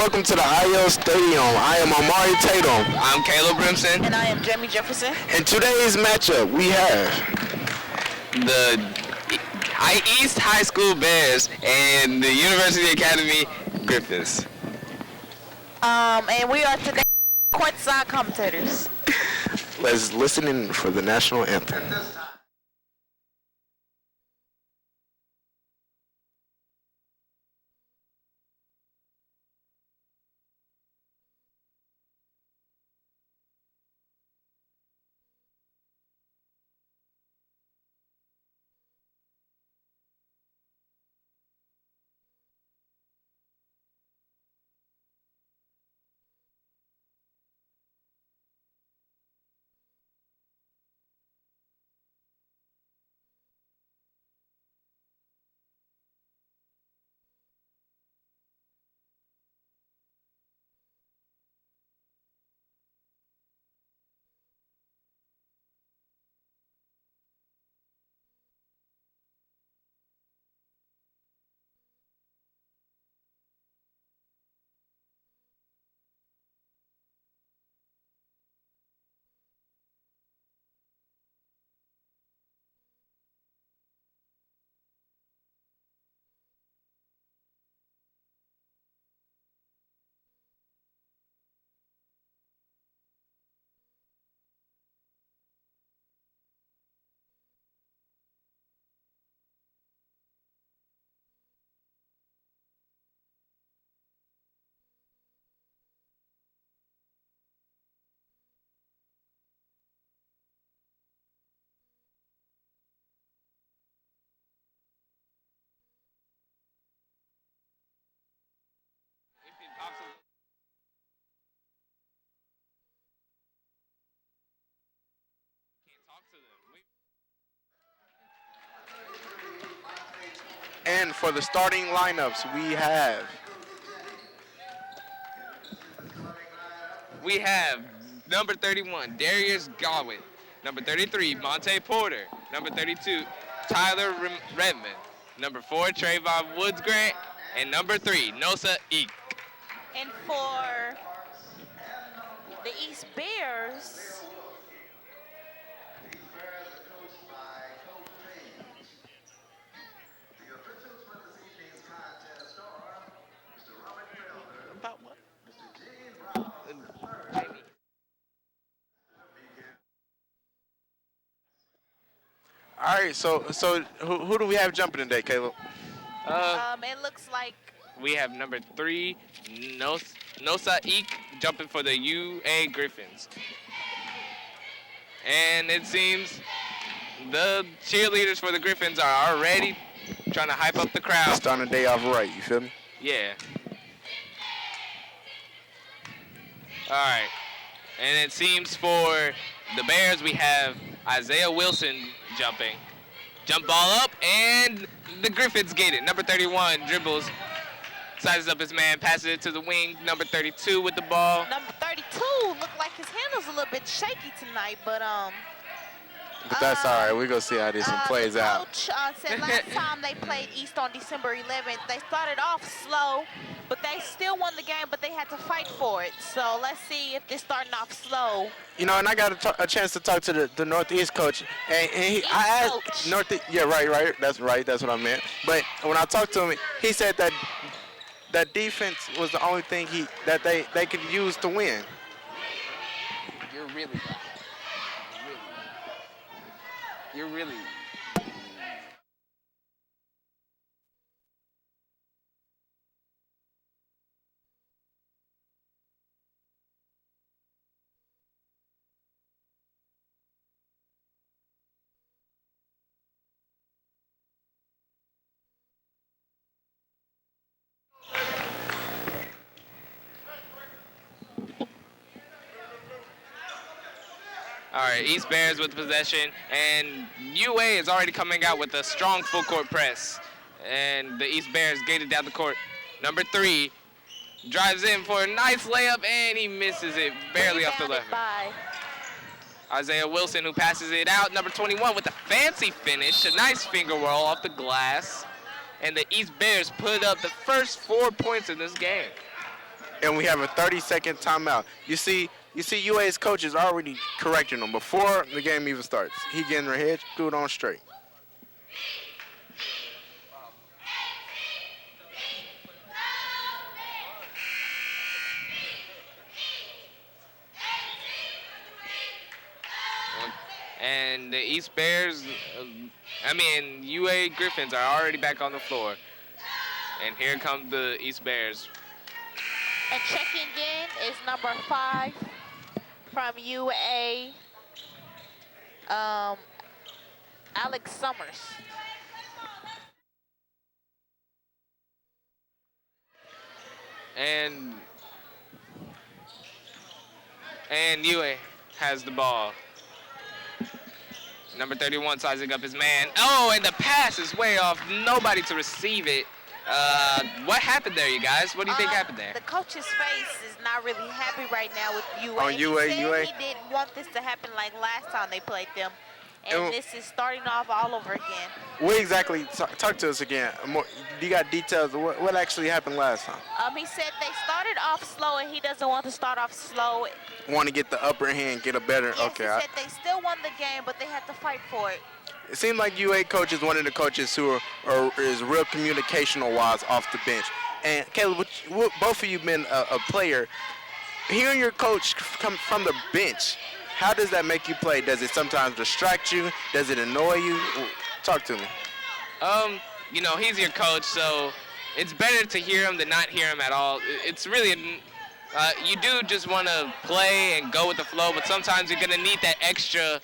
welcome to the IL Stadium. I am Amari Tatum. I'm Caleb Brimson. And I am Jamie Jefferson. In today's matchup, we have The East High School Bears and the University Academy Griffins. And we are today courtside commentators. Let's listen in for the national anthem. And for the starting lineups, We have number 31, Darius Godwin. Number 33, Monte Porter. Number 32, Tyler Redmond. Number 4, Trayvon Woods Grant. And number 3, Nosa Eek. And for the East Bears, about what? all right. So who do we have jumping today, Caleb? It looks like We have number 3, Nosa Eek, jumping for the UA Griffins. And it seems the cheerleaders for the Griffins are already trying to hype up the crowd. Starting the day off right. You feel me? Yeah. All right. And it seems for the Bears, we have Isaiah Wilson jumping. Jump ball up, and the Griffins get it. Number 31 dribbles, sizes up his man, passes it to the wing. Number 32 with the ball. number 32 looked like his handle's a little bit shaky tonight, but But that's all right. We're going to see how this one plays the out. coach said last time they played East on December 11th, they started off slow, but they still won the game, but they had to fight for it. So let's see if they're starting off slow. You know, and I got a chance to talk to the Northeast coach. And I asked coach. Yeah, right. That's right. That's what I meant. But when I talked to him, he said that defense was the only thing that they could use to win. You're really right. You're really. All right, East Bears with the possession, and UA is already coming out with a strong full court press. And the East Bears gated down the court. Number 3 drives in for a nice layup, and he misses it barely off the left. By Isaiah Wilson, who passes it out. Number 21 with a fancy finish, a nice finger roll off the glass. And the East Bears put up the first 4 points in this game. And we have a 30-second timeout. You see UA's coach is already correcting them before the game even starts. He getting their head screwed on straight. And the East Bears, UA Griffins are already back on the floor. And here come the East Bears. And checking in is number 5 from UA, Alex Summers. And UA has the ball. Number 31 sizing up his man. Oh, and the pass is way off. Nobody to receive it. What happened there, you guys? What do you think happened there? The coach's face is not really happy right now with UA. On UA. He didn't want this to happen like last time they played them. And this is starting off all over again. What exactly, talk to us again. You got details of what actually happened last time? He said they started off slow and he doesn't want to start off slow. Want to get the upper hand, get a better, Yes, okay. he said they still won the game, but they had to fight for it. It seems like UA coach is one of the coaches who is real communicational-wise off the bench. And Caleb, both of you been a player. Hearing your coach come from the bench, how does that make you play? Does it sometimes distract you? Does it annoy you? Talk to me. He's your coach, so it's better to hear him than not hear him at all. It's really, you do just want to play and go with the flow, but sometimes you're going to need that extra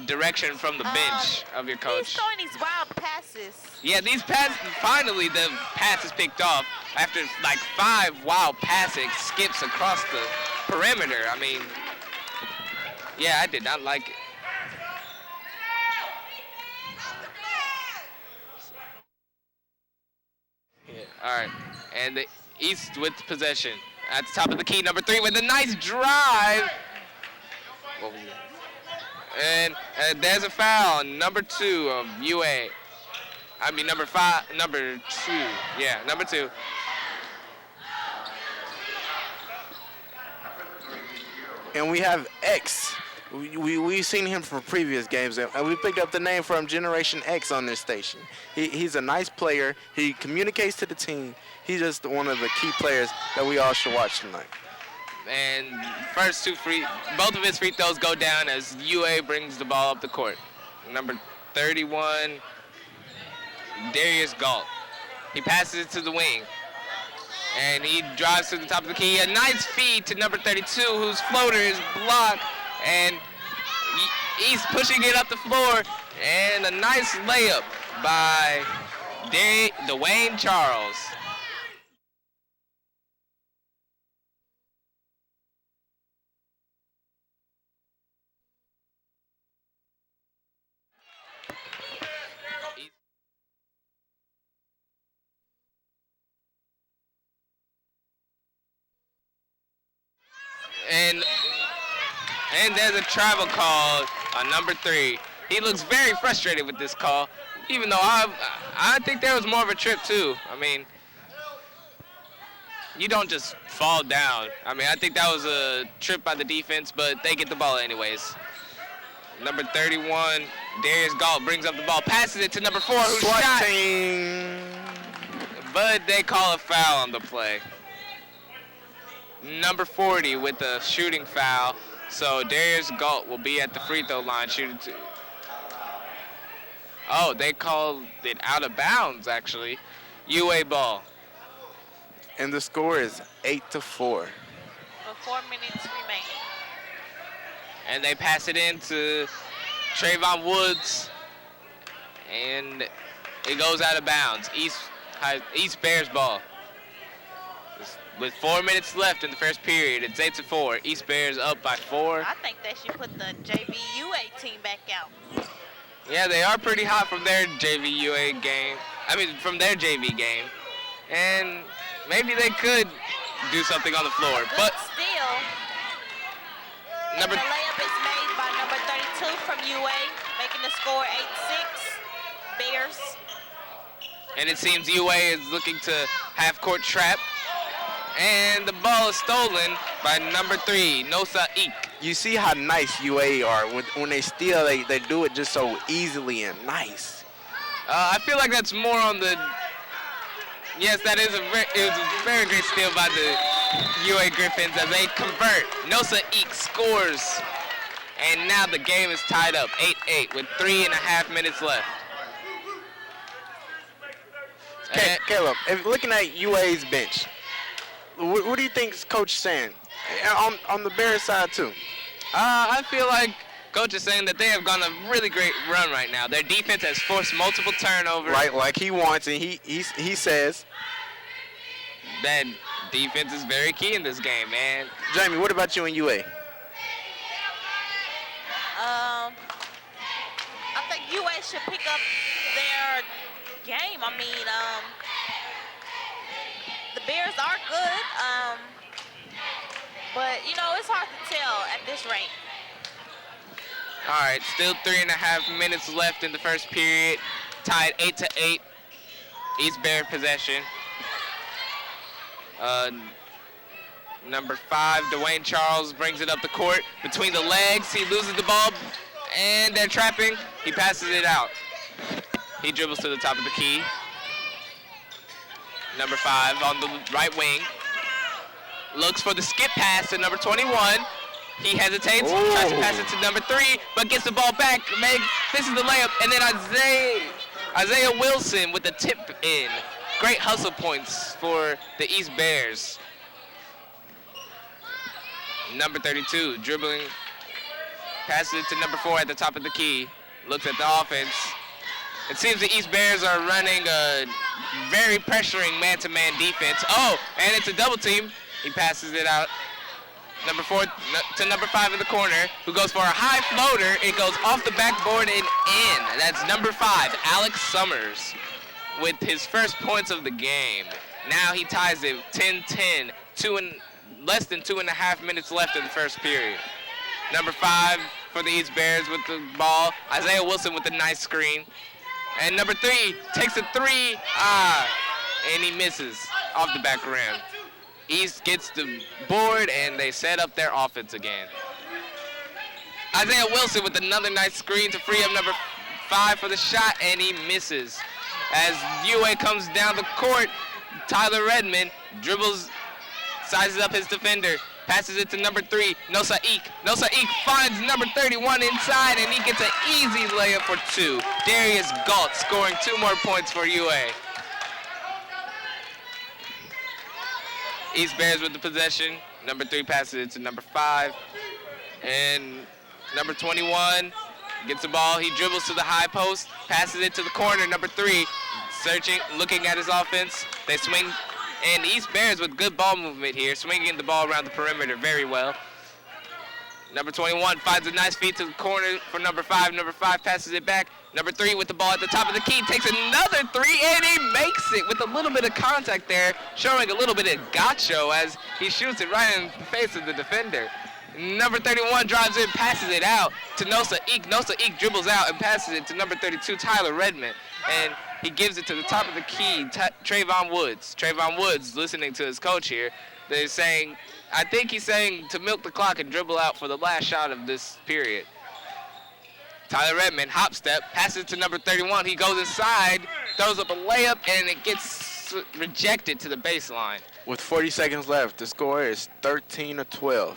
direction from the bench of your coach. He's throwing these wild passes. Yeah, these passes, finally the pass is picked off after like 5 wild passing skips across the perimeter. Yeah, I did not like it. Yeah, all right. And the East with possession. At the top of the key, number 3 with a nice drive. What was it? And there's a foul, number 2 of UA. Number 2. Yeah, number 2. And we have X. We've seen him from previous games, and we picked up the name from Generation X on this station. He's a nice player. He communicates to the team. He's just one of the key players that we all should watch tonight. And both of his free throws go down as UA brings the ball up the court. Number 31, Darius Galt. He passes it to the wing. And he drives to the top of the key. A nice feed to number 32, whose floater is blocked. And he's pushing it up the floor. And a nice layup by Dwayne Charles. And there's a travel call on number 3. He looks very frustrated with this call, even though I think there was more of a trip too. You don't just fall down. I think that was a trip by the defense, but they get the ball anyways. Number 31, Darius Galt brings up the ball, passes it to number 4, who shot. But they call a foul on the play. Number 40 with the shooting foul. So Darius Galt will be at the free throw line shooting 2. Oh, they called it out of bounds, actually. UA ball. And the score is 8-4. With 4 minutes remaining. And they pass it in to Trayvon Woods. And it goes out of bounds. East Bears ball. With 4 minutes left in the first period, it's 8-4. East Bears up by 4. I think they should put the JV UA team back out. Yeah, they are pretty hot from their JV UA game. From their JV game. And maybe they could do something on the floor. But still, the layup is made by number 32 from UA, making the score 8-6. Bears. And it seems UA is looking to half-court trap. And the ball is stolen by number 3, Nosa Eek. You see how nice UA are. When they steal, they do it just so easily and nice. I feel like that's more on the... Yes, that is it was a very great steal by the UA Griffins as they convert. Nosa Eek scores. And now the game is tied up, 8-8, with 3.5 minutes left. Caleb, if looking at UA's bench, what do you think Coach is saying? On the Bears side, too. I feel like Coach is saying that they have gone a really great run right now. Their defense has forced multiple turnovers. Right, like he wants, and he says that defense is very key in this game, man. Jamie, what about you and UA? I think UA should pick up their game. I mean, the Bears are good, but, you know, it's hard to tell at this rate. All right, still 3.5 minutes left in the first period. Tied 8-8. East Bear possession. Number 5, Dwayne Charles brings it up the court between the legs. He loses the ball, and they're trapping. He passes it out. He dribbles to the top of the key. Number 5 on the right wing. Looks for the skip pass to number 21. He hesitates, tries to pass it to number 3, but gets the ball back. This is the layup, and then Isaiah Wilson with the tip in. Great hustle points for the East Bears. Number 32, dribbling, passes it to number 4 at the top of the key. Looks at the offense. It seems the East Bears are running a very pressuring man-to-man defense. Oh, and it's a double team. He passes it out. Number 4 to number 5 in the corner, who goes for a high floater. It goes off the backboard and in. That's number 5, Alex Summers, with his first points of the game. Now he ties it 10-10, less than 2.5 minutes left in the first period. Number 5 for the East Bears with the ball. Isaiah Wilson with a nice screen. And number 3 takes a 3, and he misses off the back rim. East gets the board, and they set up their offense again. Isaiah Wilson with another nice screen to free up number 5 for the shot, and he misses. As UA comes down the court, Tyler Redmond dribbles, sizes up his defender, passes it to number 3, Nosa Eek. Nosa Eek finds number 31 inside, and he gets an easy layup for 2. Darius Galt scoring 2 more points for UA. East Bears with the possession. Number 3 passes it to number 5. And number 21 gets the ball. He dribbles to the high post, passes it to the corner. Number 3 searching, looking at his offense. They swing. And East Bears with good ball movement here, swinging the ball around the perimeter very well. Number 21 finds a nice feed to the corner for number 5. Number 5 passes it back. Number 3 with the ball at the top of the key takes another 3, and he makes it with a little bit of contact there, showing a little bit of gotcho as he shoots it right in the face of the defender. Number 31 drives in, passes it out to Nosa Eek. Nosa Eek dribbles out and passes it to number 32, Tyler Redmond. And he gives it to the top of the key, Trayvon Woods. Trayvon Woods, listening to his coach here, they're saying, I think he's saying to milk the clock and dribble out for the last shot of this period. Tyler Redmond, hop step, passes to number 31. He goes inside, throws up a layup, and it gets rejected to the baseline. With 40 seconds left, the score is 13-12.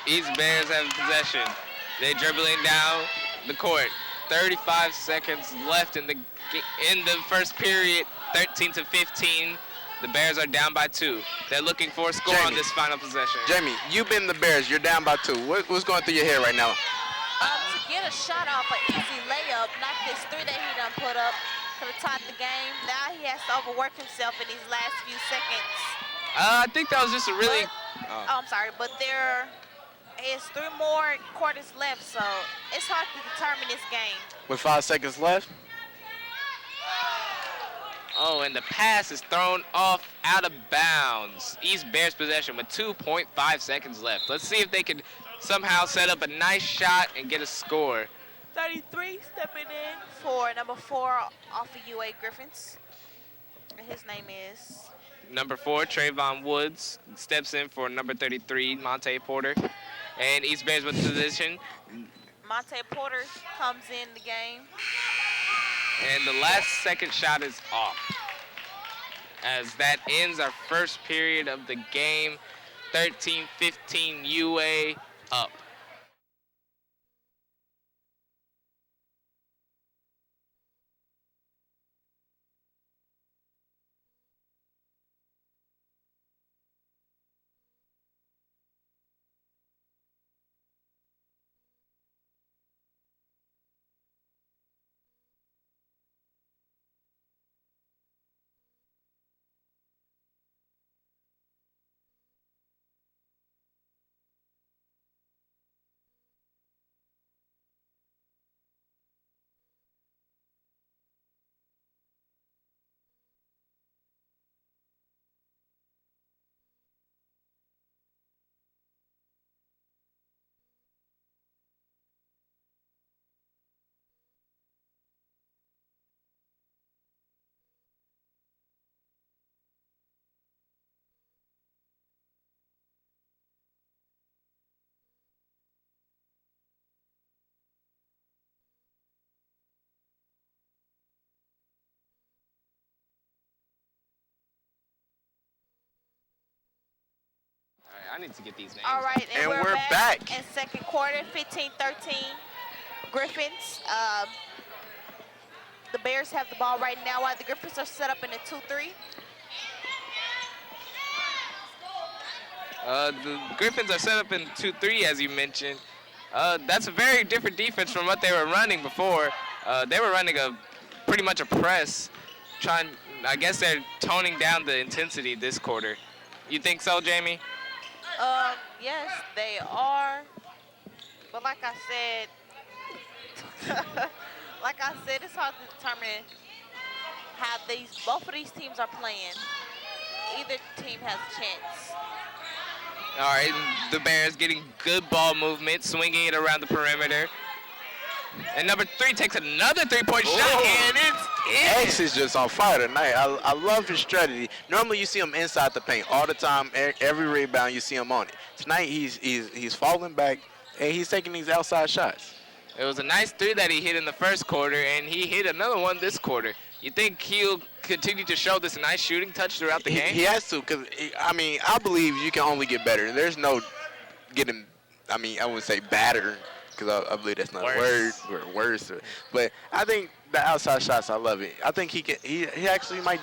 East Bears have possession. They're dribbling down the court. 35 seconds left in the first period, 13-15. The Bears are down by 2. They're looking for a score on this final possession. Jamie, you've been the Bears. You're down by 2. What's going through your head right now? To get a shot off an easy layup, not this 3 that he done put up, could have tied the game. Now he has to overwork himself in these last few seconds. I think that was just a really... I'm sorry, but there is 3 more quarters left, so it's hard to determine this game. With 5 seconds left? Oh, Oh, and the pass is thrown off out of bounds. East Bears possession with 2.5 seconds left. Let's see if they can somehow set up a nice shot and get a score. 33 stepping in for number 4 off of UA Griffins. And his name is... Number 4, Trayvon Woods, steps in for number 33, Monte Porter. And East Bears with position. Monte Porter comes in the game. And the last second shot is off. As that ends our first period of the game, 13-15 UA up. I need to get these names. All right, And we're we're back. in second quarter, 15-13. Griffins. The Bears have the ball right now while the Griffins are set up in a 2-3. The Griffins are set up in 2-3, as you mentioned. That's a very different defense from what they were running before. They were running pretty much a press. I guess they're toning down the intensity this quarter. You think so, Jamie? Yes, they are. But like I said, it's hard to determine how both of these teams are playing. Either team has a chance. All right, the Bears getting good ball movement, swinging it around the perimeter. And number 3 takes another three-point shot, and it's in. X is just on fire tonight. I love his strategy. Normally you see him inside the paint all the time. Every rebound you see him on it. Tonight he's falling back and he's taking these outside shots. It was a nice 3 that he hit in the first quarter, and he hit another one this quarter. You think he'll continue to show this nice shooting touch throughout the game? He has to, because, I believe you can only get better. There's no getting, I wouldn't say better, because I believe that's not a word, or worse. But I think the outside shots, I love it. I think he actually might.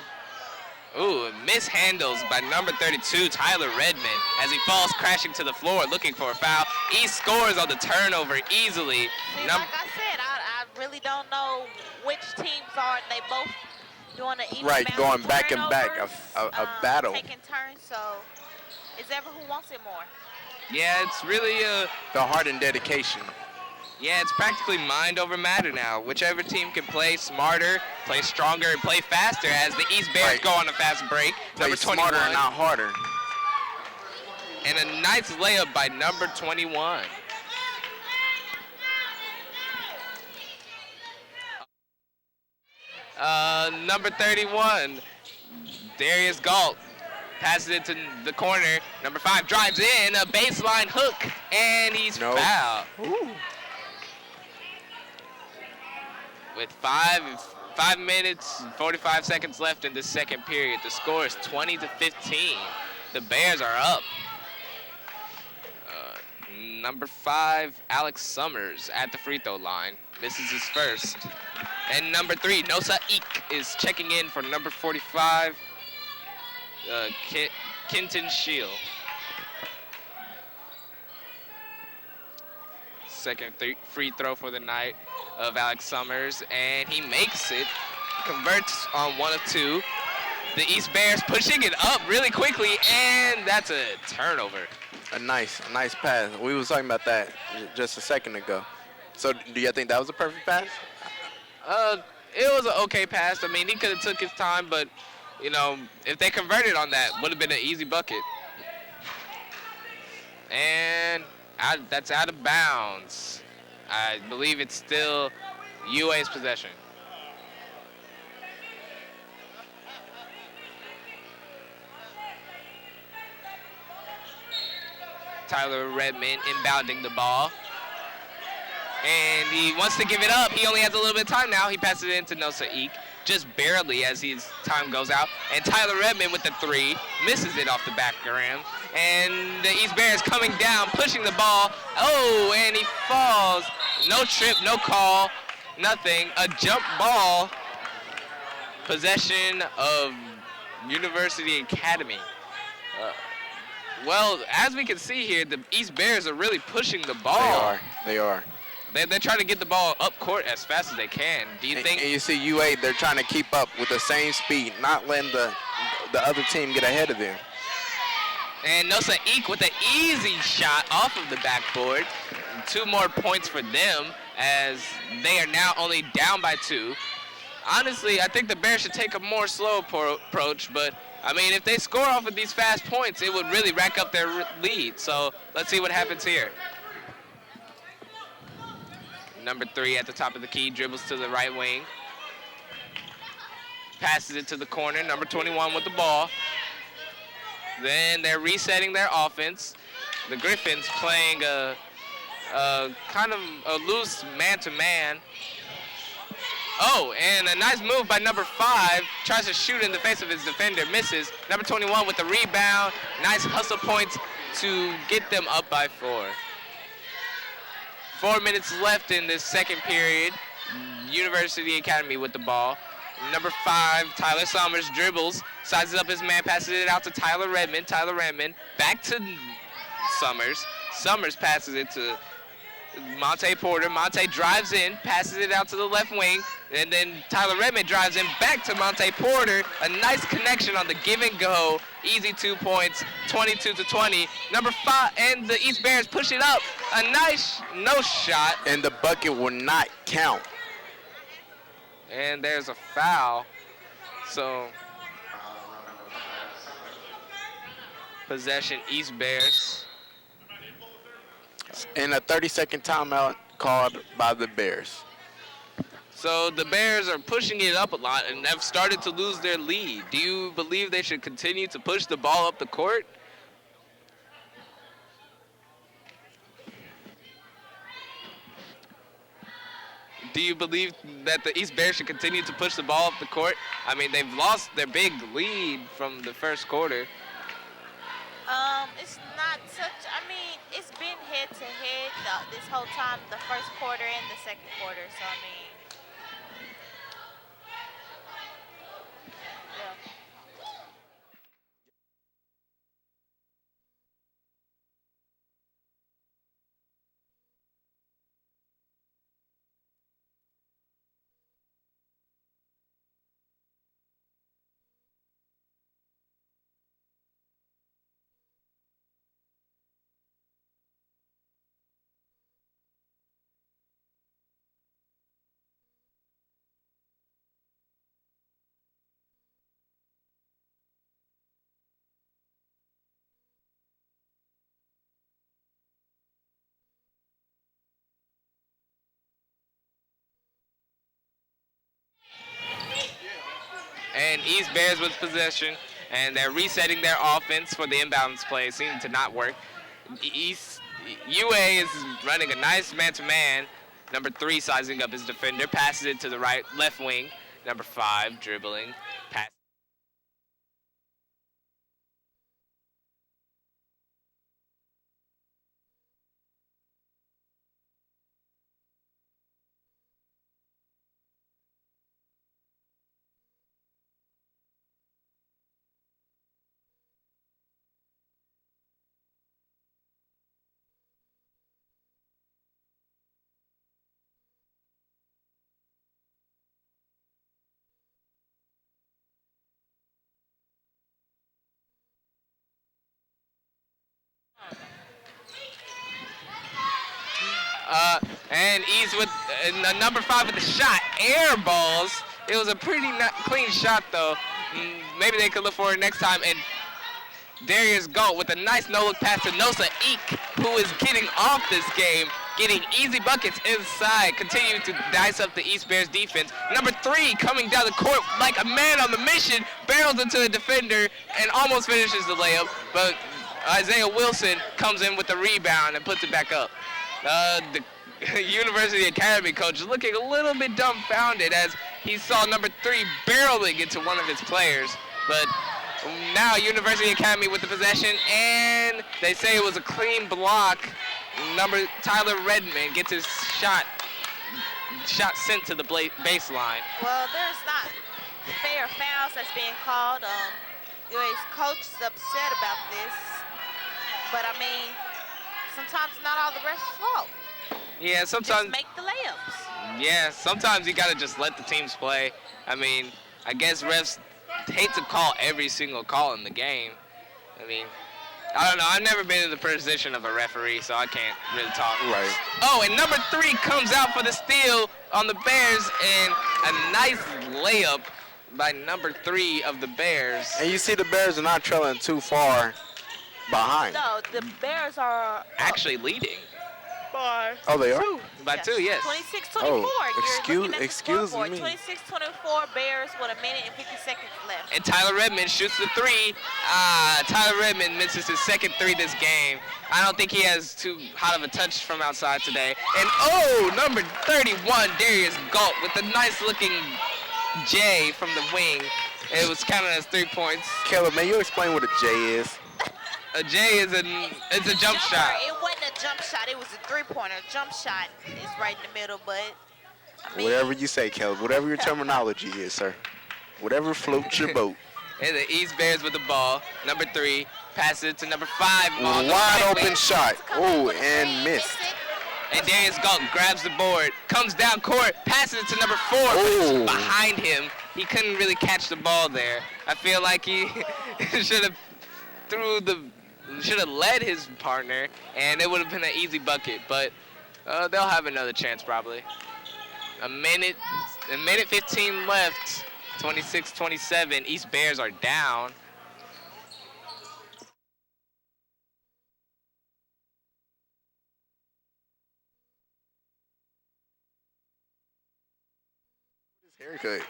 Ooh, mishandles by number 32, Tyler Redmond, as he falls crashing to the floor looking for a foul. He scores on the turnover easily. See, like I said, I really don't know which teams are. They both doing an even Right, amount going of back and back, a battle. Taking turns, so it's ever who wants it more. Yeah, it's really The heart and dedication. yeah, it's practically mind over matter now. Whichever team can play smarter, play stronger, and play faster as the East Bears Right. go on a fast break. Play Number 21. smarter and not harder. And a nice layup by number 21. Number 31, Darius Galt passes it to the corner. Number 5 drives in, a baseline hook, and he's fouled. Ooh. With 5 minutes and 45 seconds left in the second period, the score is 20-15. The Bears are up. Number 5, Alex Summers at the free throw line, misses his first. And number 3, Nosa Eek is checking in for number 45, Kenton Shield. Second free throw for the night of Alex Summers, and he makes it, converts on 1 of 2. The East Bears pushing it up really quickly, and that's a turnover. A nice pass. We was talking about that just a second ago. So do you think that was a perfect pass? it was an okay pass. I mean, he could have took his time, but, you know, if they converted on that, would have been an easy bucket. And that's out of bounds. I believe it's still UA's possession. Tyler Redmond inbounding the ball. And he wants to give it up. He only has a little bit of time now. He passes it into Nosa Eek, just barely as his time goes out. And Tyler Redmond with the three, misses it off the back of him. And the East Bears coming down, pushing the ball. Oh, and he falls. No trip, no call, nothing. A jump ball. Possession of University Academy. Well, as we can see here, the East Bears are really pushing the ball. They are. They're trying to get the ball up court as fast as they can. Do you think? And you see UA, they're trying to keep up with the same speed, not letting the other team get ahead of them. And Nosa Eek with an easy shot off of the backboard. 2 more points for them as they are now only down by 2. Honestly, I think the Bears should take a more slow approach, but I mean, if they score off of these fast points, it would really rack up their lead. So let's see what happens here. Number 3 at the top of the key, dribbles to the right wing. Passes it to the corner, number 21 with the ball. Then they're resetting their offense. The Griffins playing a kind of a loose man-to-man. Oh, and a nice move by number 5. Tries to shoot in the face of his defender, misses. Number 21 with the rebound. Nice hustle points to get them up by 4. 4 minutes left in this second period. University Academy with the ball. Number 5, Tyler Summers dribbles, sizes up his man, passes it out to Tyler Redmond. Tyler Redmond back to Summers. Summers passes it to Monte Porter. Monte drives in, passes it out to the left wing, and then Tyler Redmond drives in back to Monte Porter. A nice connection on the give and go. Easy 2 points, 22-20. Number 5, and the East Bears push it up. A nice no shot. And the bucket will not count. And there's a foul. So, possession East Bears. And a 30-second timeout called by the Bears. So the Bears are pushing it up a lot and have started to lose their lead. Do you believe they should continue to push the ball up the court? Do you believe that the East Bears should continue to push the ball up the court? I mean, they've lost their big lead from the first quarter. It's not such, I mean, it's been head-to-head this whole time, the first quarter and the second quarter, so I mean, And East Bears with possession, and they're resetting their offense for the inbounds play. It seemed to not work. UA is running a nice man-to-man. Number 3 sizing up his defender, passes it to the left wing. Number 5 dribbling, pass. And he's with number 5 with the shot. Air balls. It was a pretty clean shot, though. Maybe they could look for it next time. And Darius Galt with a nice no-look pass to Nosa Eek, who is getting off this game, getting easy buckets inside, continuing to dice up the East Bears defense. Number 3 coming down the court like a man on the mission, barrels into the defender and almost finishes the layup, but Isaiah Wilson comes in with the rebound and puts it back up. The University Academy coach is looking a little bit dumbfounded as he saw number 3 barreling into one of his players, but now University Academy with the possession, and they say it was a clean block. Tyler Redmond gets his shot sent to the baseline. Well, there's not fair fouls that's being called. His coach is upset about this, but I mean, sometimes not all the refs' fault. Yeah, sometimes. Just make the layups. Yeah, sometimes you gotta just let the teams play. I mean, I guess refs hate to call every single call in the game. I mean, I don't know. I've never been in the position of a referee, so I can't really talk. Right. Oh, and number 3 comes out for the steal on the Bears, and a nice layup by number 3 of the Bears. And you see the Bears are not trailing too far behind. No, the Bears are Actually leading. Oh, they are? By 2, yes. 26-24. Oh, You're looking at the excuse scoreboard. me. 26-24 Bears with a minute and 50 seconds left. And Tyler Redmond shoots the 3. Tyler Redmond misses his second 3 this game. I don't think he has too hot of a touch from outside today. And number 31, Darius Galt with a nice looking J from the wing. It was counted as 3 points. Caleb, may you explain what a J is? A J is it's a jump shot. It wasn't a jump shot. It was a three-pointer. Jump shot is right in the middle, but I mean, Whatever you say, Caleb. Whatever your terminology is, sir. Whatever floats your boat. And the East Bears with the ball. Number 3 passes it to number 5. Wide open shot. Oh, and missed. And Darius Galt grabs the board, comes down court, passes it to number 4, but it's behind him. He couldn't really catch the ball there. I feel like he should have led his partner, and it would have been an easy bucket. But they'll have another chance probably. A minute 15 left. 26-27. East Bears are down. Haircut.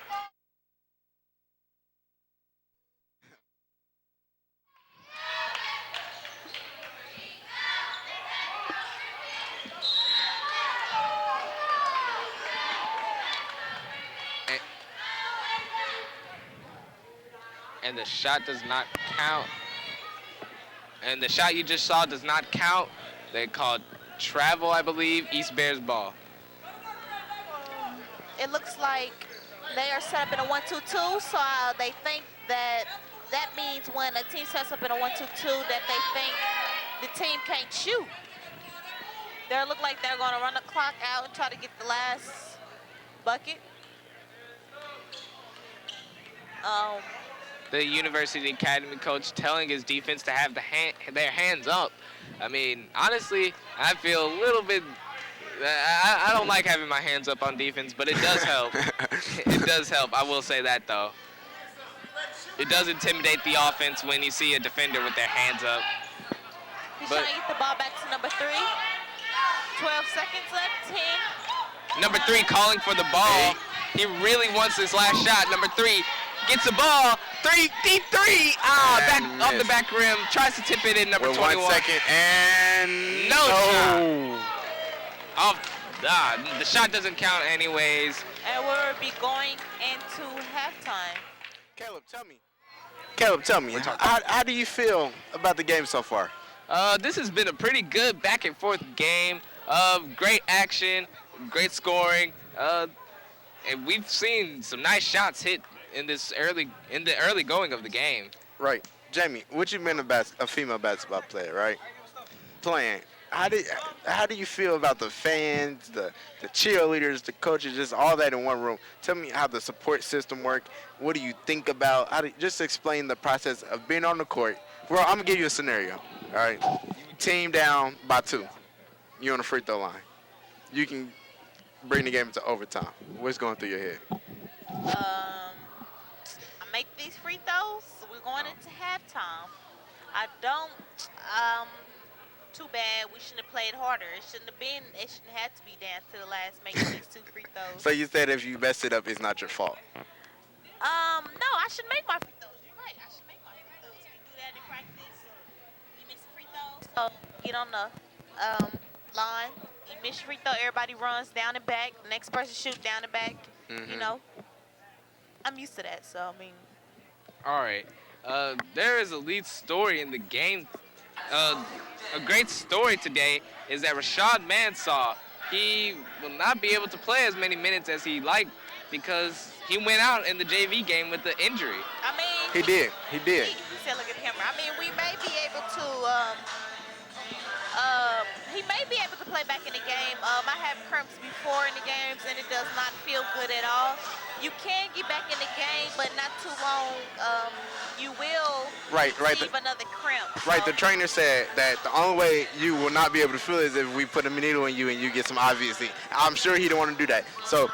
And the shot does not count. And the shot you just saw does not count. They called travel, I believe. East Bears ball. It looks like they are set up in a 1-2-2, so they think that means when a team sets up in a 1-2-2 that they think the team can't shoot. They look like they're going to run the clock out and try to get the last bucket. The University Academy coach telling his defense to have their hands up. I mean, honestly, I feel a little bit. I don't like having my hands up on defense, but it does help. It does help. I will say that though. It does intimidate the offense when you see a defender with their hands up. He's trying to get the ball back to number 3. 12 seconds left. 10. Number 3 calling for the ball. He really wants this last shot. Number 3 gets the ball. Deep 3. Back off the back rim. Tries to tip it in. Number 21. 1 second and no shot. The shot doesn't count anyways. And we'll be going into halftime. Caleb, tell me, how do you feel about the game so far? This has been a pretty good back and forth game of great action, great scoring, and we've seen some nice shots hit in the early going of the game. Right, Jamie, what you been a female basketball player, right? Playing. How do you feel about the fans, the cheerleaders, the coaches, just all that in one room? Tell me how the support system works. What do you think about? Just explain the process of being on the court. Well, I'm gonna give you a scenario. All right, team down by 2. You're on the free throw line. You can bring the game into overtime. What's going through your head? I make these free throws. We're going into halftime. I don't. Um, Too bad. We shouldn't have played harder. It shouldn't have been. It shouldn't have to be down to the last making these 2 free throws. So you said if you messed it up, it's not your fault. No, I should make my free throws. You're right. I should make my free throws. We do that in practice. You miss a free throw, so get on the line. You miss your free throw. Everybody runs down and back. The next person shoots down and back. You know, I'm used to that. So I mean. All right. There is a lead story in the game. A great story today is that Rashad Mansaw, he will not be able to play as many minutes as he liked because he went out in the JV game with the injury. I mean. He did. He said, look at the camera. I mean, we may be able to. He may be able to play back in the game. I have cramps before in the games, and it does not feel good at all. You can get back in the game, but not too long. You will receive another cramp. Right, the trainer said that the only way you will not be able to feel it is if we put a needle in you and you get some obviously. I'm sure he don't want to do that. So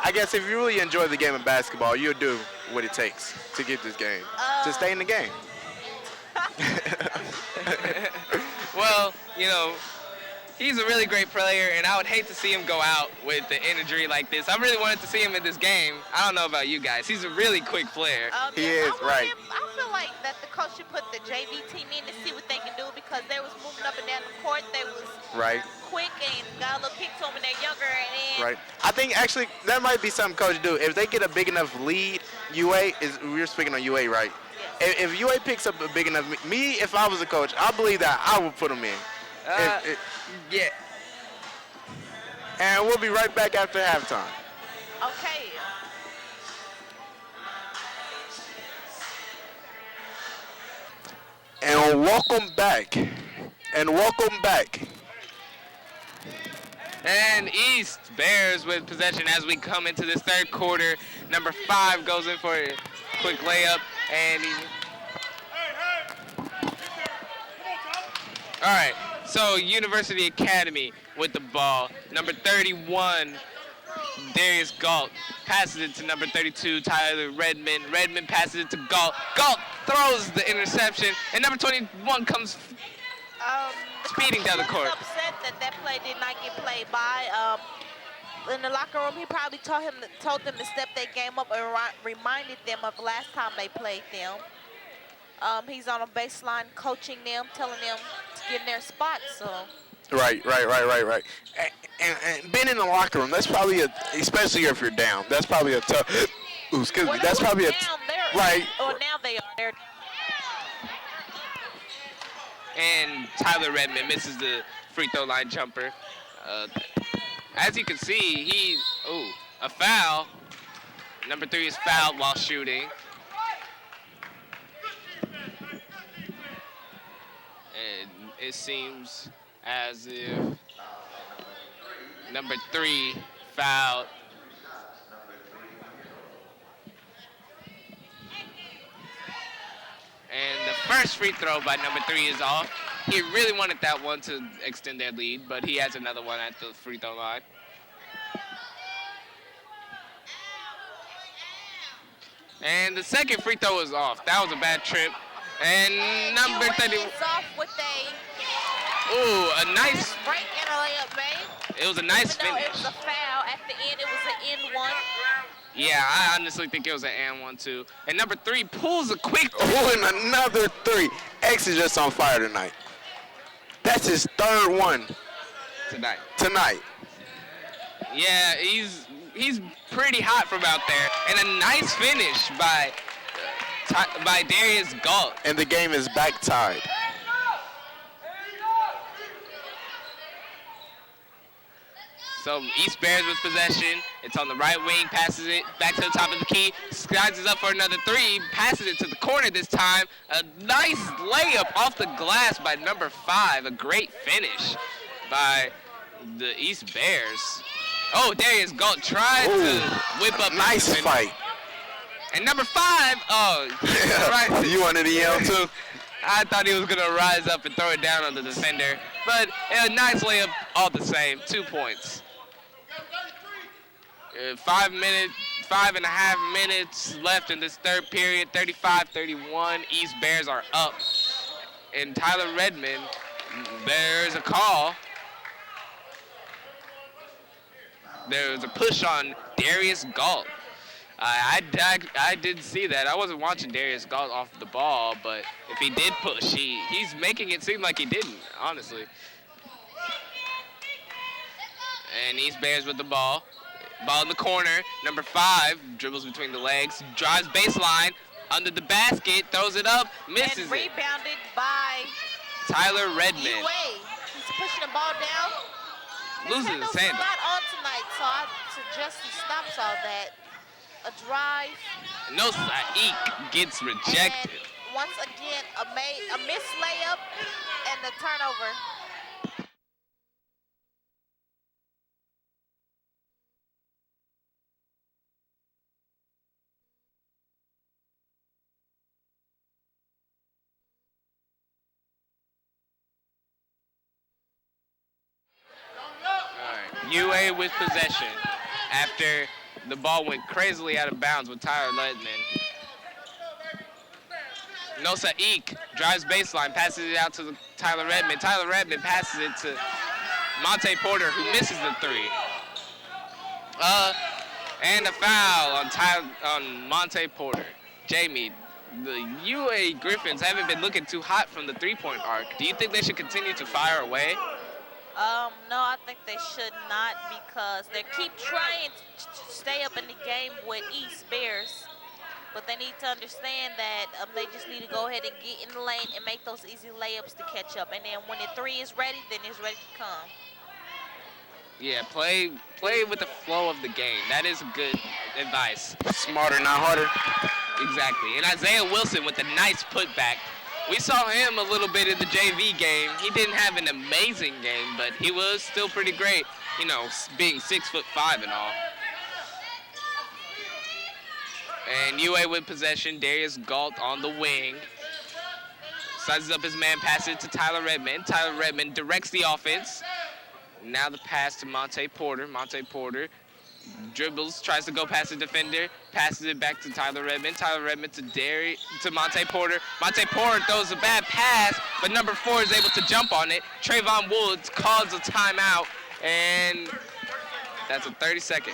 I guess if you really enjoy the game of basketball, you'll do what it takes to get this game, to stay in the game. Well, you know, he's a really great player, and I would hate to see him go out with the injury like this. I really wanted to see him in this game. I don't know about you guys. He's a really quick player. He is, right. I feel like that the coach should put the JV team in to see what they can do because they was moving up and down the court. They was quick and got a little kick to them, and they're younger. And I think actually that might be something coach do. If they get a big enough lead, we're speaking on UA, right? If UA picks up a big enough, if I was a coach, I believe that I would put them in. Yeah. And we'll be right back after halftime. Okay. And welcome back. And East Bears with possession as we come into this third quarter. Number 5 goes in for a quick layup. And all right, so University Academy with the ball. Number 31, Darius Galt passes it to number 32, Tyler Redmond. Redmond passes it to Galt. Galt throws the interception, and number 21 comes speeding down the court. Upset that play did not get played by. In the locker room, he probably told them to step their game up and reminded them of last time they played them. He's on a baseline coaching them, telling them to get in their spots. So. Right. And being in the locker room, that's probably especially if you're down, that's probably a tough. Ooh, excuse me. That's probably right. Or now they are. They're and Tyler Redmond misses the free throw line jumper. As you can see, a foul. Number 3 is fouled while shooting. And it seems as if number 3 fouled. And the first free throw by number 3 is off. He really wanted that one to extend their lead, but he has another one at the free throw line. And the second free throw is off. That was a bad trip. And number 30. Off with a nice break and a layup, babe. It was a nice finish. It was a foul at the end. It was an N1. Yeah, I honestly think it was an and 1-2. And number 3 pulls a quick. And another 3. X is just on fire tonight. That's his third one tonight. Yeah, he's pretty hot from out there. And a nice finish by Darius Galt. And the game is back tied. So East Bears with possession. It's on the right wing, passes it back to the top of the key, slides up for another 3, passes it to the corner this time. A nice layup off the glass by number 5. A great finish by the East Bears. Oh, Darius Galt tried to whip up. Nice fight. And number 5, right. You wanted to yell too? I thought he was going to rise up and throw it down on the defender. But a nice layup all the same, 2 points. 5.5 minutes left in this third period. 35-31. East Bears are up. And Tyler Redmond, there's a call. There's a push on Darius Galt. I did see that. I wasn't watching Darius Galt off the ball, but if he did push, he's making it seem like he didn't, honestly. And East Bears with the ball. Ball in the corner. Number 5 dribbles between the legs, drives baseline, under the basket, throws it up, misses and rebounded by Tyler Redmond. He's pushing the ball down. Loses his handle. Not on tonight, so I suggest he stops all that. A drive. No, Saik gets rejected. And once again, a missed layup and the turnover. UA with possession after the ball went crazily out of bounds with Tyler Redmond. Nosa Eek drives baseline, passes it out to Tyler Redmond. Tyler Redmond passes it to Monte Porter, who misses the 3. And a foul on Monte Porter. Jamie, the UA Griffins haven't been looking too hot from the three-point arc. Do you think they should continue to fire away? No, I think they should not, because they keep trying to stay up in the game with East Bears. But they need to understand that they just need to go ahead and get in the lane and make those easy layups to catch up. And then when the 3 is ready, then it's ready to come. Yeah, play with the flow of the game. That is good advice. Smarter, not harder. Exactly. And Isaiah Wilson with a nice putback. We saw him a little bit in the JV game. He didn't have an amazing game, but he was still pretty great, you know, being 6'5" and all. And UA with possession. Darius Galt on the wing. Sizes up his man, passes it to Tyler Redmond. Tyler Redmond directs the offense. Now the pass to Monte Porter. Monte Porter dribbles, tries to go past the defender, passes it back to Tyler Redmond. Tyler Redmond to Monte Porter. Monte Porter throws a bad pass, but number 4 is able to jump on it. Trayvon Woods calls a timeout, and that's a 30-second.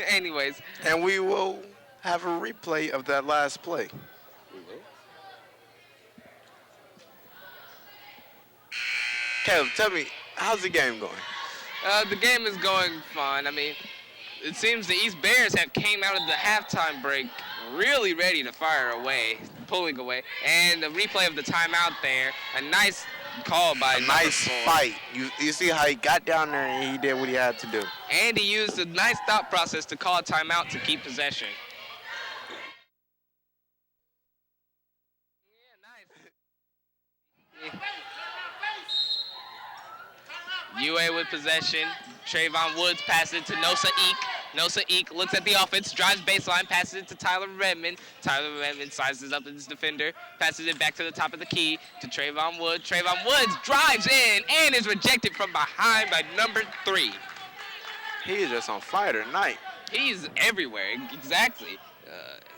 Anyways. And we will have a replay of that last play. Caleb, tell me, how's the game going? The game is going fine. I mean, it seems the East Bears have came out of the halftime break really ready to fire away, pulling away. And the replay of the timeout there, a nice call by a nice 4. Fight. You see how he got down there and he did what he had to do. And he used a nice thought process to call a timeout to keep possession. Yeah, nice. UA with possession. Trayvon Woods passes it to Nosa Eek. Nosa Eek looks at the offense, drives baseline, passes it to Tyler Redmond. Tyler Redmond sizes up his defender, passes it back to the top of the key to Trayvon Woods. Trayvon Woods drives in and is rejected from behind by number 3. He is just on fire tonight. He's everywhere, exactly.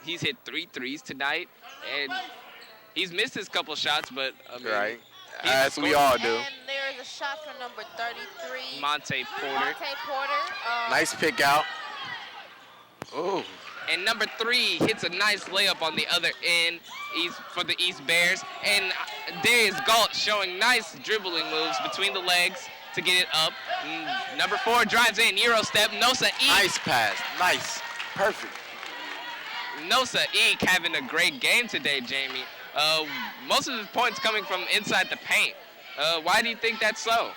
He's hit 3 threes tonight, and he's missed his couple shots, but I mean, right. As we all do. And there is a shot from number 33. Monte Porter. Monte Porter. Nice pick out. Oh. And number 3 hits a nice layup on the other end for the East Bears. And Darius Galt showing nice dribbling moves between the legs to get it up. Number 4 drives in, Euro step, Nosa Eek. Nice pass, nice, perfect. Nosa Eek having a great game today, Jamie. Most of his points coming from inside the paint. Why do you think that's so?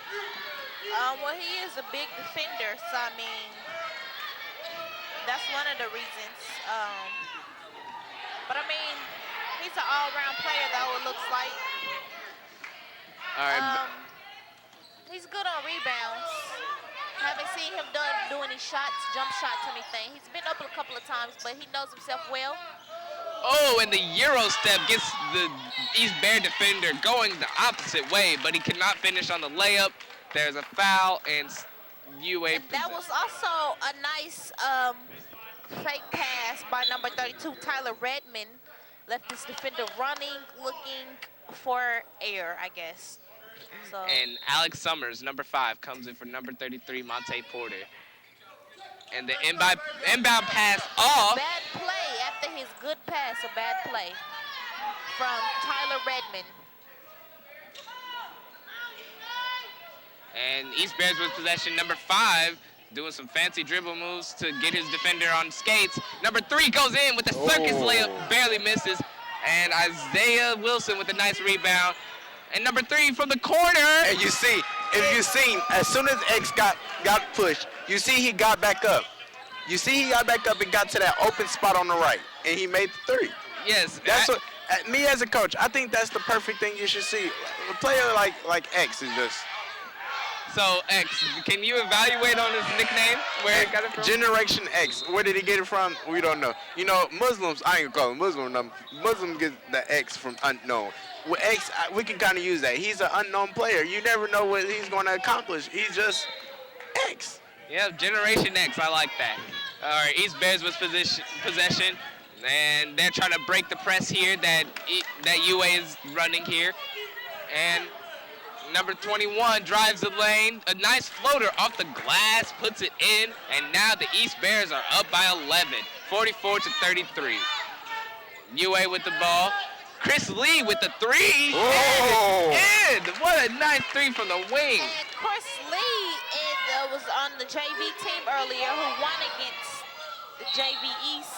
Well, he is a big defender, so I mean, that's one of the reasons. But I mean, he's an all-round player, though, it looks like. All right. He's good on rebounds. Haven't seen him do any shots, jump shots, anything. He's been up a couple of times, but he knows himself well. Oh, and the Euro step gets the East Bear defender going the opposite way, but he cannot finish on the layup. There's a foul, and UA. And that was also a nice fake pass by number 32, Tyler Redmond. Left his defender running, looking for air, I guess. So. And Alex Summers, number 5, comes in for number 33, Monte Porter. And the inbound pass off. Bad play after his good pass, a bad play from Tyler Redmond. And East Bears with possession, number 5, doing some fancy dribble moves to get his defender on skates. Number 3 goes in with a circus layup, barely misses. And Isaiah Wilson with a nice rebound. And number 3 from the corner. And you see, if you seen, as soon as X got pushed, you see he got back up. You see he got back up and got to that open spot on the right, and he made the 3. Yes. That's what, me as a coach, I think that's the perfect thing you should see. A player like X is just. So, X, can you evaluate on his nickname, where he got it from? Generation X. Where did he get it from? We don't know. You know, Muslims, I ain't gonna call him Muslim. Muslim get the X from unknown. With X, we can kind of use that. He's an unknown player. You never know what he's going to accomplish. He's just X. Yeah, Generation X, I like that. All right, East Bears with possession, and they're trying to break the press here that UA is running here. And number 21 drives the lane, a nice floater off the glass, puts it in, and now the East Bears are up by 11, 44-33. UA with the ball. Chris Lee with the 3. Oh! And what a nice 3 from the wing. And Chris Lee was on the JV team earlier who won against the JV East.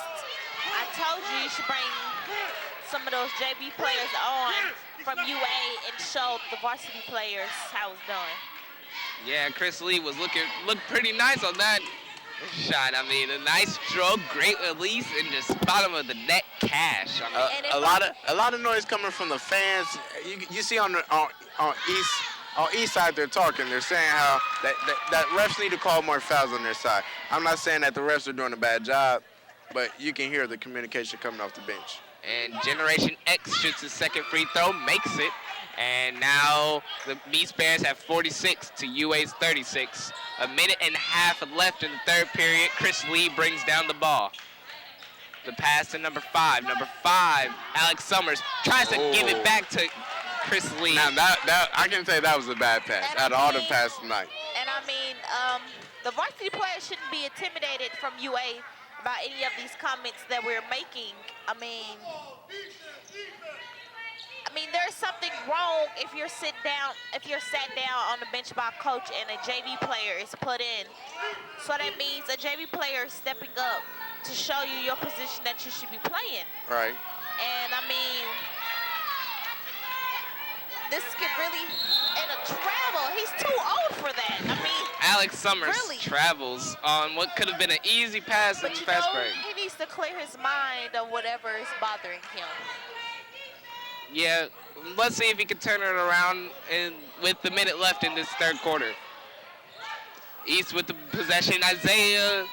I told you should bring some of those JV players on from UA and show the varsity players how it's done. Yeah, Chris Lee looked pretty nice on that shot. I mean, a nice stroke, great release, and just bottom of the net cash. I mean, a lot of noise coming from the fans. You see on east side they're talking. They're saying how that refs need to call more fouls on their side. I'm not saying that the refs are doing a bad job, but you can hear the communication coming off the bench. And Generation X shoots his second free throw, makes it. And now the East Bears have 46 to UA's 36. A minute and a half left in the third period. Chris Lee brings down the ball. The pass to number 5. Number 5, Alex Summers, tries to give it back to Chris Lee. Now, that I can say that was a bad pass out of all the passes tonight. And I mean, the varsity players shouldn't be intimidated from UA about any of these comments that we're making. I mean, there's something wrong if you're sat down on the bench by a coach and a JV player is put in. So that means a JV player is stepping up to show you your position that you should be playing. Right. And I mean, this could really, and a travel, he's too old for that. I mean, Alex Summers really travels on what could have been an easy pass in the fast break. He needs to clear his mind of whatever is bothering him. Yeah, let's see if he can turn it around with the minute left in this third quarter. East with the possession. Isaiah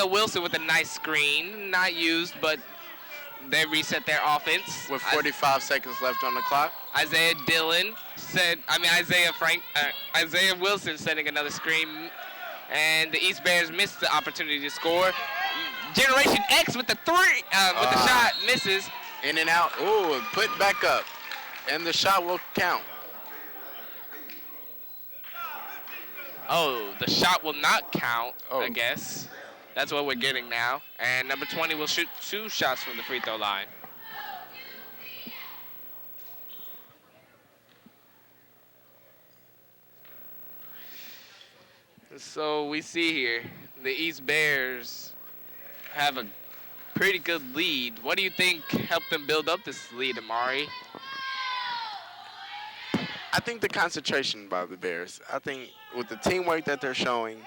Wilson with a nice screen. Not used, but they reset their offense. With 45 seconds left on the clock. Isaiah Wilson setting another screen. And the East Bears missed the opportunity to score. Generation X with the 3, with the shot, misses. In and out. Ooh, put back up. And the shot will count. Oh, the shot will not count, I guess. That's what we're getting now. And number 20 will shoot 2 shots from the free throw line. So we see here, the East Bears have a pretty good lead. What do you think helped them build up this lead, Amari? I think the concentration by the Bears. I think with the teamwork that they're showing,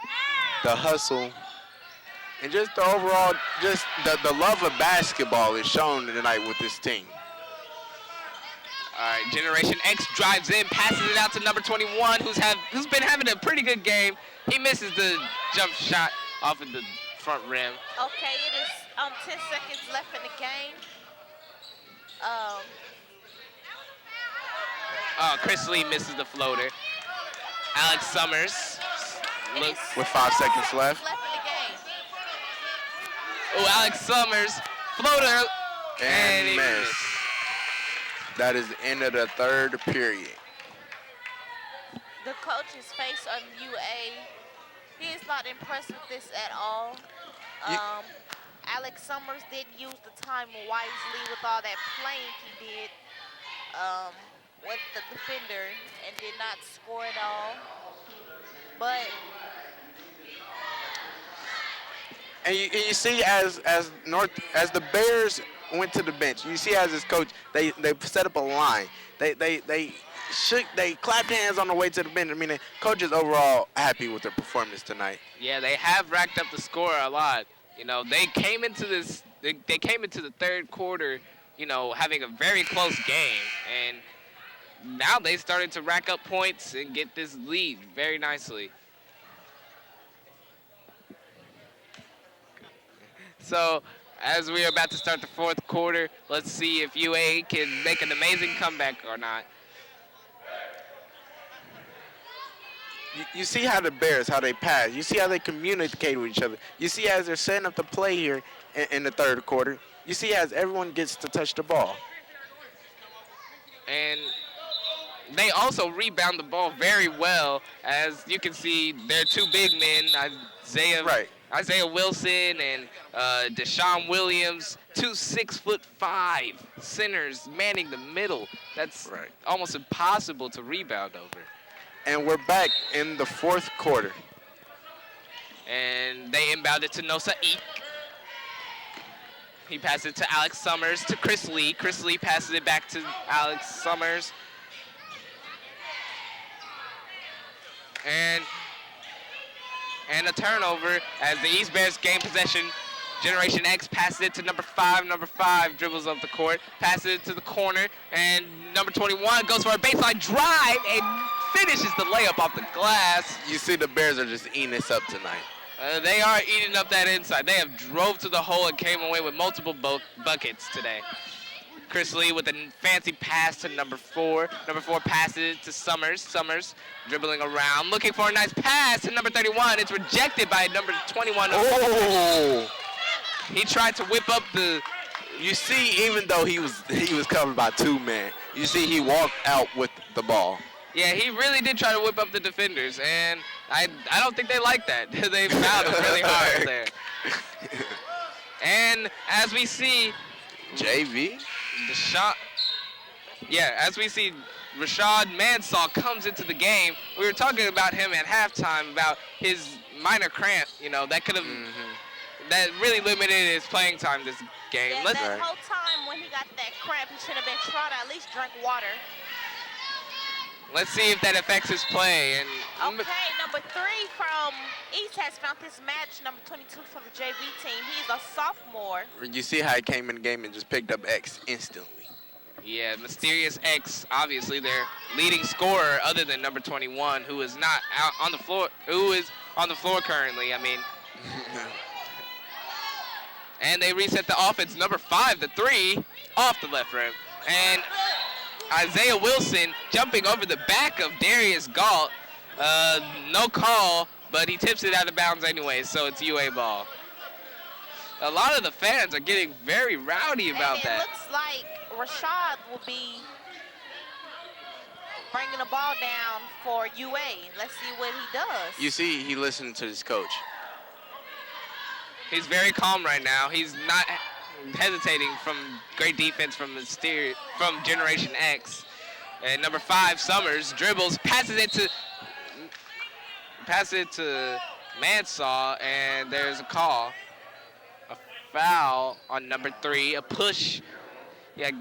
the hustle, and just the overall, just the love of basketball is shown tonight with this team. All right, Generation X drives in, passes it out to number 21, who's been having a pretty good game. He misses the jump shot off of the front rim. Okay, it is 10 seconds left in the game. Um, Oh, Chris Lee misses the floater. Alex Summers. Look. With 5 seconds left. Left in the game. Oh, Alex Summers. Floater. And he miss. missed. That is the end of the third period. The coach's face on UA, he is not impressed with this at all. Alex Summers didn't use the time wisely with all that playing he did with the defender and did not score at all. But And you see, as the Bears went to the bench, you see as his coach, they set up a line. They clapped hands on the way to the bench. I mean, the coach is overall happy with their performance tonight. Yeah, they have racked up the score a lot. You know, they came into the third quarter, you know, having a very close game, and now they started to rack up points and get this lead very nicely. So, as we are about to start the fourth quarter, let's see if UA can make an amazing comeback or not. You see how the Bears, how they pass. You see how they communicate with each other. You see as they're setting up the play here in the third quarter. You see as everyone gets to touch the ball. And they also rebound the ball very well. As you can see, their two big men, Isaiah Wilson and Deshaun Williams, two 6'5" centers manning the middle. That's almost impossible to rebound over. And we're back in the fourth quarter. And they inbound it to Nosa Eek. He passes it to Alex Summers to Chris Lee. Chris Lee passes it back to Alex Summers. And a turnover as the East Bears gain possession. Generation X passes it to number 5. Number 5 dribbles up the court, passes it to the corner, and number 21 goes for a baseline drive and finishes the layup off the glass. You see the Bears are just eating this up tonight. They are eating up that inside. They have drove to the hole and came away with multiple buckets today. Chris Lee with a fancy pass to number 4. Number 4 passes it to Summers. Summers dribbling around, looking for a nice pass to number 31. It's rejected by number 21. Oh! He tried to whip up the... You see, even though he was covered by 2 men, you see he walked out with the ball. Yeah, he really did try to whip up the defenders, and I don't think they like that. They fouled him really hard there. And as we see... JV? As we see Rashad Mansell comes into the game. We were talking about him at halftime, about his minor cramp, you know, that could have... That really limited his playing time this game. Yeah, that whole time when he got that cramp, he should have been trying to at least drink water. Let's see if that affects his play. And okay, number 3 from East has found his match. Number 22 from the JV team. He's a sophomore. You see how he came in the game and just picked up X instantly. Yeah, Mysterious X, obviously their leading scorer other than number 21, who is not out on the floor, who is on the floor currently. I mean... And they reset the offense. Number 5, the 3, off the left rim. And Isaiah Wilson jumping over the back of Darius Galt. No call, but he tips it out of bounds anyway, so it's UA ball. A lot of the fans are getting very rowdy about that. It looks like Rashad will be bringing the ball down for UA. Let's see what he does. You see, he listened to his coach. He's very calm right now. He's not hesitating from great defense from Generation X. And number 5, Summers, dribbles, passes it to Mansell, and there's a call. A foul on number 3, a push. Yeah,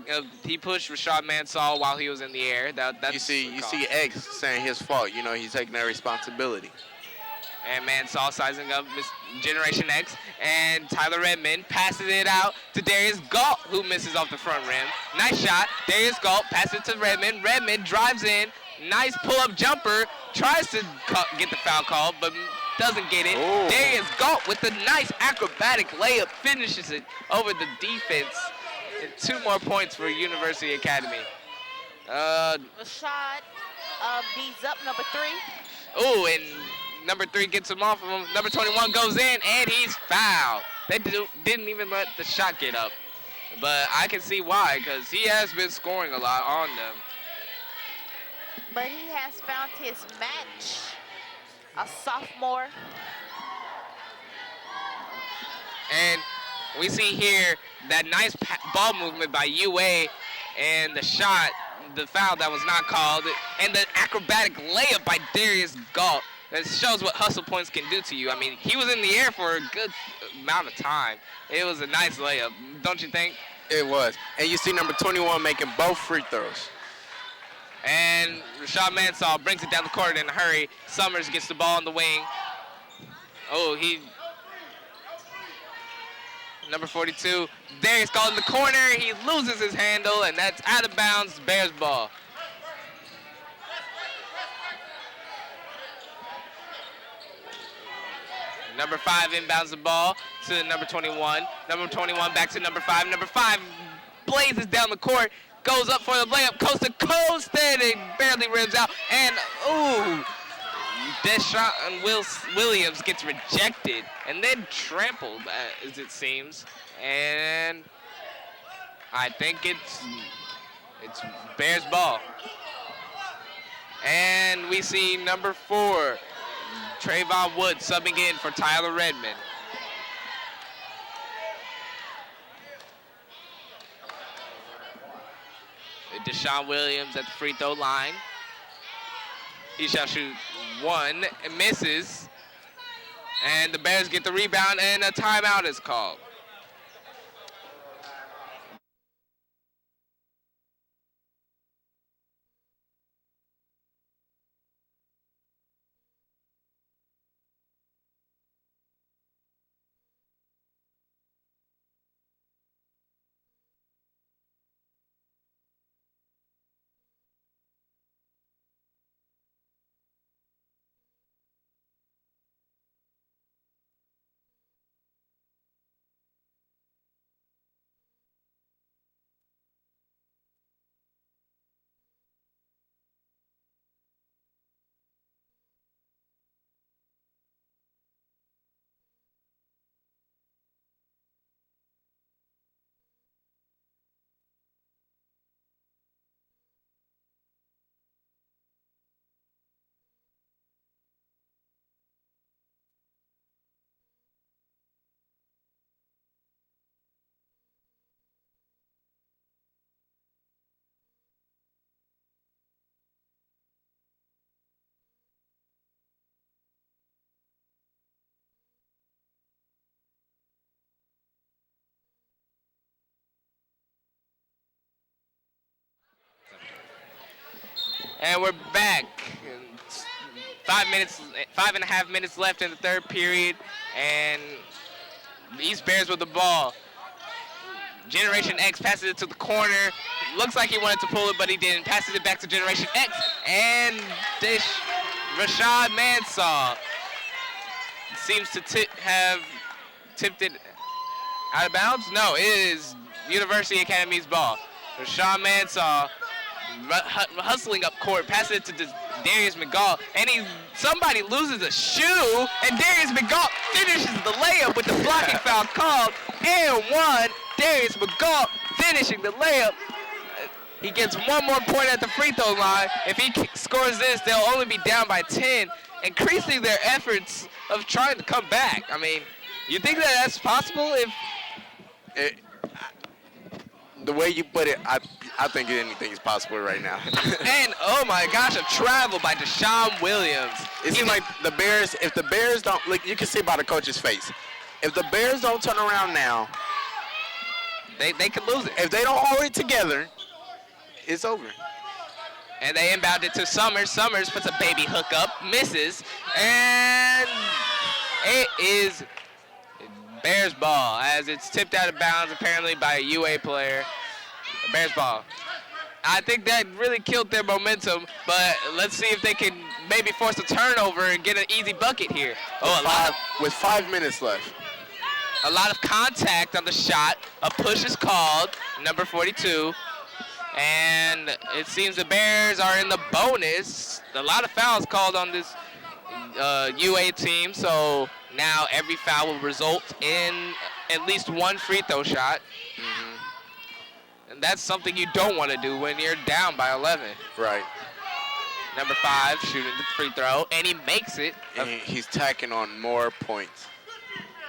he pushed Rashad Mansell while he was in the air. That's you see X saying his fault. You know, he's taking that responsibility. And Mansell sizing up Generation X. And Tyler Redmond passes it out to Darius Galt, who misses off the front rim. Nice shot. Darius Galt passes it to Redmond. Redmond drives in. Nice pull-up jumper. Tries to get the foul call, but doesn't get it. Oh. Darius Galt with a nice acrobatic layup finishes it over the defense. And 2 more points for University Academy. Rashad beats up number 3. Oh, and number 3 gets him off of him. Number 21 goes in, and he's fouled. They didn't even let the shot get up. But I can see why, because he has been scoring a lot on them. But he has found his match, a sophomore. And we see here that nice ball movement by UA and the shot, the foul that was not called, and the acrobatic layup by Darius Galt. That shows what hustle points can do to you. I mean, he was in the air for a good amount of time. It was a nice layup, don't you think? It was. And you see number 21 making both free throws. And Rashad Mansall brings it down the court in a hurry. Summers gets the ball on the wing. Oh, number 42, Darius Galt in the corner. He loses his handle, and that's out of bounds, Bears ball. Number 5 inbounds the ball to number 21. Number 21 back to number 5. Number 5 blazes down the court, goes up for the layup, coast to coast, and it barely rims out. And, ooh, Deshaun Williams gets rejected and then trampled, as it seems. And I think it's Bears ball. And we see number 4, Trayvon Wood subbing in for Tyler Redmond. Deshaun Williams at the free throw line. He shall shoot 1 and misses. And the Bears get the rebound, and a timeout is called. And we're back. 5.5 minutes left in the third period, and East Bears with the ball. Generation X passes it to the corner. Looks like he wanted to pull it, but he didn't. Passes it back to Generation X, and Rashad Mansall seems to have tipped it out of bounds. No, it is University Academy's ball. Rashad Mansall hustling up court, passes it to Darius McGaul, and somebody loses a shoe, and Darius McGaul finishes the layup with the blocking foul called, and 1. Darius McGaul finishing the layup. He gets 1 more point at the free throw line. If he scores this, they'll only be down by 10, increasing their efforts of trying to come back. I mean, you think that that's possible? The way you put it, I think anything is possible right now. And, oh my gosh, a travel by Deshaun Williams. It seems like the Bears, if the Bears don't, look, you can see by the coach's face. If the Bears don't turn around now, they could lose it. If they don't hold it together, it's over. And they inbound it to Summers. Summers puts a baby hook up, misses, and it is Bears ball as it's tipped out of bounds apparently by a UA player. Bears ball. I think that really killed their momentum, but let's see if they can maybe force a turnover and get an easy bucket here. With 5 minutes left. A lot of contact on the shot. A push is called, number 42. And it seems the Bears are in the bonus. A lot of fouls called on this UA team, so now every foul will result in at least one free throw shot. And that's something you don't want to do when you're down by 11. Right. Number 5 shooting the free throw, and he makes it. And he's tacking on more points.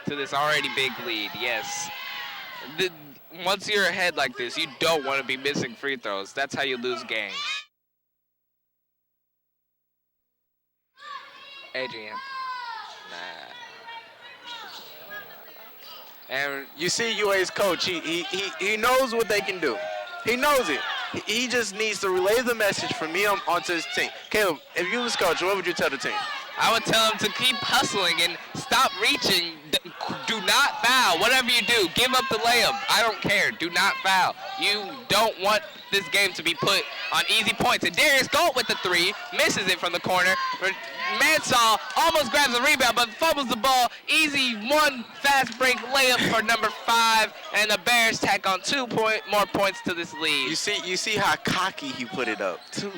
To this already big lead, yes. Once you're ahead like this, you don't want to be missing free throws. That's how you lose games. Adrian. And you see UA's coach, he knows what they can do. He knows it. He just needs to relay the message from him onto his team. Caleb, if you was coach, what would you tell the team? I would tell him to keep hustling and stop reaching. Do not foul. Whatever you do, give up the layup. I don't care. Do not foul. You don't want this game to be put on easy points. And Darius Galt with the 3, misses it from the corner. Mansell almost grabs the rebound, but fumbles the ball. Easy one fast break layup for number 5, and the Bears tack on 2 more points to this lead. You see how cocky he put it up too.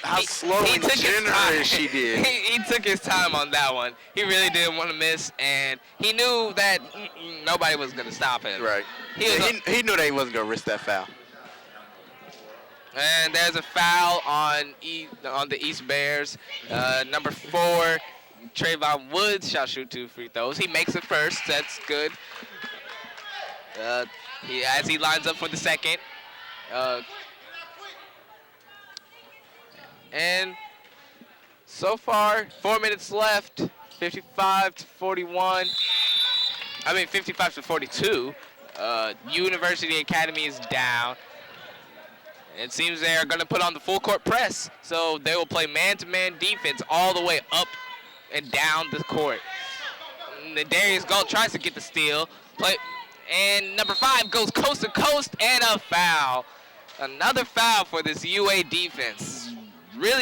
How slow he and took his time. generous she did. He took his time on that one. He really didn't want to miss, and he knew that nobody was going to stop him. Right. He knew that he wasn't going to risk that foul. And there's a foul on the East Bears. Number 4, Trayvon Woods shall shoot 2 free throws. He makes it first. That's good. As he lines up for the second. And so far, 4 minutes left, 55 to 42. University Academy is down. It seems they are going to put on the full court press, so they will play man-to-man defense all the way up and down the court. And Darius Galt tries to get the steal, and number 5 goes coast to coast, and a foul. Another foul for this UA defense. Really